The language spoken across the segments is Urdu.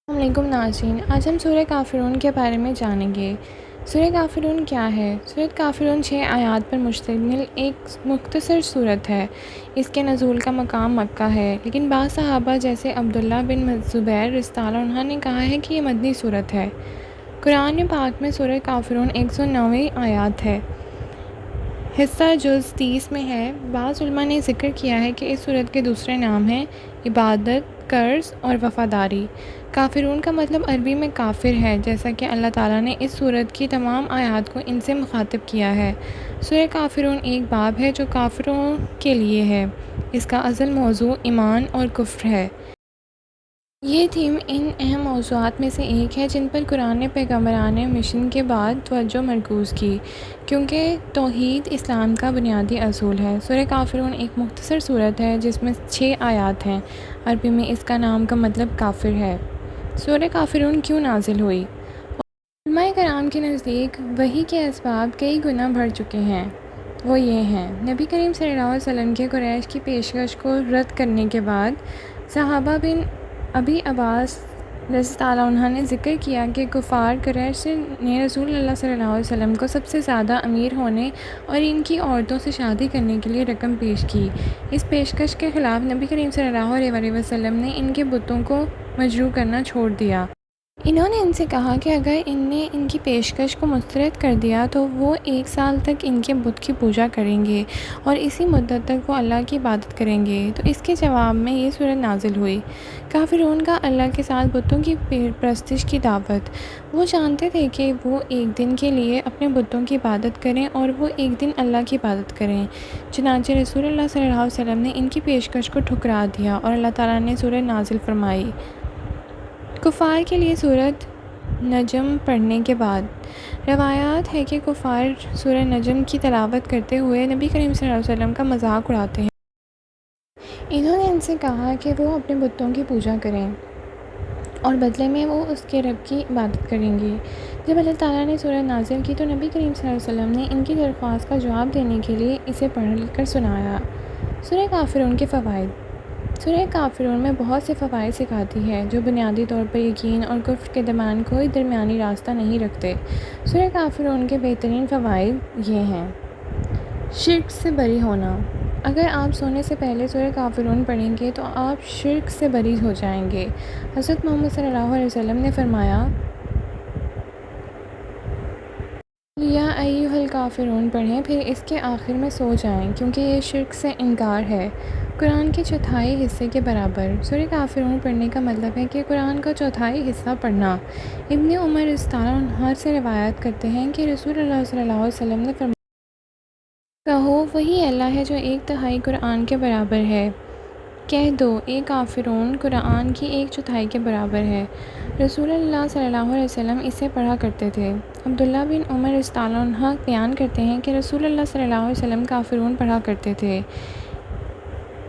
السلام علیکم ناظرین، آج ہم سورہ کافرون کے بارے میں جانیں گے۔ سورہ کافرون کیا ہے؟ سورہ کافرون 6 آیات پر مشتمل ایک مختصر سورت ہے۔ اس کے نزول کا مقام مکہ ہے، لیکن بعض صحابہ جیسے عبداللہ بن زبیر رضی اللہ عنہ نے کہا ہے کہ یہ مدنی سورت ہے۔ قرآن پاک میں سورہ کافرون 109 آیات ہے۔ حصہ جز 30 میں ہے۔ بعض علماء نے ذکر کیا ہے کہ اس سورت کے دوسرے نام ہیں عبادت، قرض اور وفاداری۔ کافرون کا مطلب عربی میں کافر ہے، جیسا کہ اللہ تعالیٰ نے اس سورت کی تمام آیات کو ان سے مخاطب کیا ہے۔ سورہ کافرون ایک باب ہے جو کافروں کے لیے ہے۔ اس کا اصل موضوع ایمان اور کفر ہے۔ یہ تھیم ان اہم موضوعات میں سے ایک ہے جن پر قرآن نے پیغمبرانہ مشن کے بعد توجہ مرکوز کی، کیونکہ توحید اسلام کا بنیادی اصول ہے۔ سورہ کافرون ایک مختصر سورت ہے جس میں 6 آیات ہیں۔ عربی میں اس کا نام کا مطلب کافر ہے۔ سورہ کافرون کیوں نازل ہوئی؟ علماء کرام کے نزدیک وحی کے اسباب کئی گنا بڑھ چکے ہیں۔ وہ یہ ہیں: نبی کریم صلی اللہ علیہ وسلم کے قریش کی پیشکش کو رد کرنے کے بعد صحابہ بن ابی عباس رضی اللہ عنہ نے ذکر کیا کہ کفار قریش نے رسول اللہ صلی اللہ علیہ وسلم کو سب سے زیادہ امیر ہونے اور ان کی عورتوں سے شادی کرنے کے لیے رقم پیش کی۔ اس پیشکش کے خلاف نبی کریم صلی اللہ علیہ وسلم نے ان کے بتوں کو مجروح کرنا چھوڑ دیا۔ انہوں نے ان سے کہا کہ اگر ان نے ان کی پیشکش کو مسترد کر دیا تو وہ 1 سال تک ان کے بت کی پوجا کریں گے اور اسی مدت تک وہ اللہ کی عبادت کریں گے۔ تو اس کے جواب میں یہ سورت نازل ہوئی۔ کافرون کا اللہ کے ساتھ بتوں کی پرستش کی دعوت۔ وہ جانتے تھے کہ وہ ایک دن کے لیے اپنے بتوں کی عبادت کریں اور وہ ایک دن اللہ کی عبادت کریں۔ چنانچہ رسول اللہ صلی اللہ علیہ وسلم نے ان کی پیشکش کو ٹھکرا دیا اور اللہ تعالیٰ نے سورت نازل فرمائی۔ کفار کے لیے سورۃ نجم پڑھنے کے بعد روایات ہے کہ کفار سورہ نجم کی تلاوت کرتے ہوئے نبی کریم صلی اللہ علیہ وسلم کا مذاق اڑاتے ہیں۔ انہوں نے ان سے کہا کہ وہ اپنے بتوں کی پوجا کریں اور بدلے میں وہ اس کے رب کی عبادت کریں گے۔ جب اللہ تعالیٰ نے سورہ نازل کی تو نبی کریم صلی اللہ علیہ وسلم نے ان کی درخواست کا جواب دینے کے لیے اسے پڑھ کر سنایا۔ سورہ کافرون کے فوائد۔ سورہ کافرون میں بہت سے فوائد سکھاتی ہے جو بنیادی طور پر یقین اور کفر کے درمیان کوئی درمیانی راستہ نہیں رکھتے۔ سورہ کافرون کے بہترین فوائد یہ ہیں: شرک سے بری ہونا۔ اگر آپ سونے سے پہلے سورہ کافرون پڑھیں گے تو آپ شرک سے بری ہو جائیں گے۔ حضرت محمد صلی اللہ علیہ وسلم نے فرمایا، یا ایھا الکافرون پڑھیں پھر اس کے آخر میں سو جائیں، کیونکہ یہ شرک سے انکار ہے۔ قرآن کے چوتھائی حصے کے برابر۔ سورہ کافرون پڑھنے کا مطلب ہے کہ قرآن کا چوتھائی حصہ پڑھنا۔ ابن عمر رضی اللہ عنہ سے روایت کرتے ہیں کہ رسول اللہ صلی اللہ علیہ وسلم نے فرمایا، کہو وہی اللہ ہے جو 1/3 قرآن کے برابر ہے۔ کہہ دو اے کافرون قرآن کی 1/4 کے برابر ہے۔ رسول اللہ صلی اللہ علیہ وسلم اسے پڑھا کرتے تھے۔ عبداللہ بن عمر رضی اللہ عنہ بیان کرتے ہیں کہ رسول اللہ صلی اللہ علیہ وسلم کافرون پڑھا کرتے تھے۔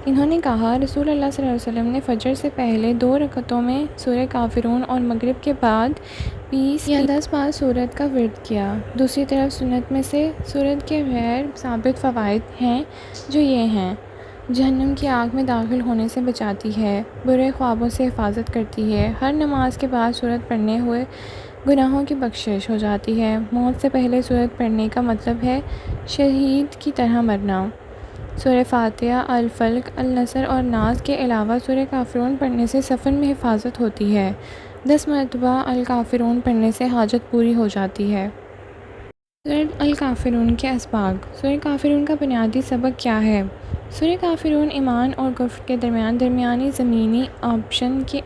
انہوں نے کہا، رسول اللہ صلی اللہ علیہ وسلم نے فجر سے پہلے 2 رکعتوں میں سورہ کافرون اور مغرب کے بعد 20 یا 10 بار سورت کا ورد کیا۔ دوسری طرف سنت میں سے سورت کے غیر ثابت فوائد ہیں جو یہ ہیں: جہنم کی آگ میں داخل ہونے سے بچاتی ہے، برے خوابوں سے حفاظت کرتی ہے، ہر نماز کے بعد سورت پڑھنے ہوئے گناہوں کی بخشش ہو جاتی ہے، موت سے پہلے سورت پڑھنے کا مطلب ہے شہید کی طرح مرنا۔ سورہ فاتحہ، الفلق، النصر اور ناس کے علاوہ سورہ کافرون پڑھنے سے سفر میں حفاظت ہوتی ہے۔ 10 مرتبہ الکافرون پڑھنے سے حاجت پوری ہو جاتی ہے۔ سورۃ الکافرون کے اسباق۔ سورہ کافرون کا بنیادی سبق کیا ہے؟ سورہ کافرون ایمان اور کفر کے درمیان درمیانی زمینی آپشن کی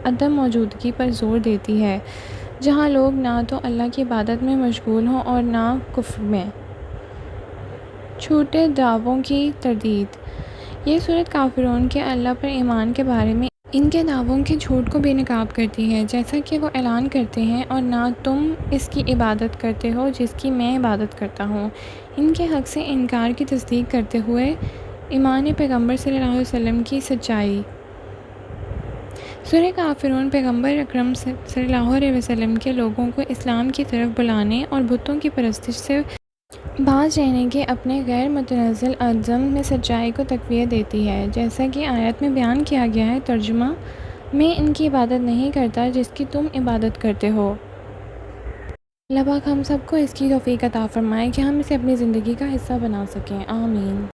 عدم موجودگی پر زور دیتی ہے، جہاں لوگ نہ تو اللہ کی عبادت میں مشغول ہوں اور نہ کفر میں۔ چھوٹے دعووں کی تردید۔ یہ سورت کافرون کے اللہ پر ایمان کے بارے میں ان کے دعووں کے جھوٹ کو بے نقاب کرتی ہے، جیسا کہ وہ اعلان کرتے ہیں، اور نہ تم اس کی عبادت کرتے ہو جس کی میں عبادت کرتا ہوں۔ ان کے حق سے انکار کی تصدیق کرتے ہوئے ایمان پیغمبر صلی اللہ علیہ وسلم کی سچائی۔ سورہ کافرون پیغمبر اکرم صلی اللہ علیہ وسلم کے لوگوں کو اسلام کی طرف بلانے اور بتوں کی پرستش سے باز رہنے کے اپنے غیر متنزل عزم میں سچائی کو تقویت دیتی ہے، جیسا کہ آیت میں بیان کیا گیا ہے۔ ترجمہ: میں ان کی عبادت نہیں کرتا جس کی تم عبادت کرتے ہو۔ اللہ پاک ہم سب کو اس کی توفیق عطا فرمائے کہ ہم اسے اپنی زندگی کا حصہ بنا سکیں، آمین۔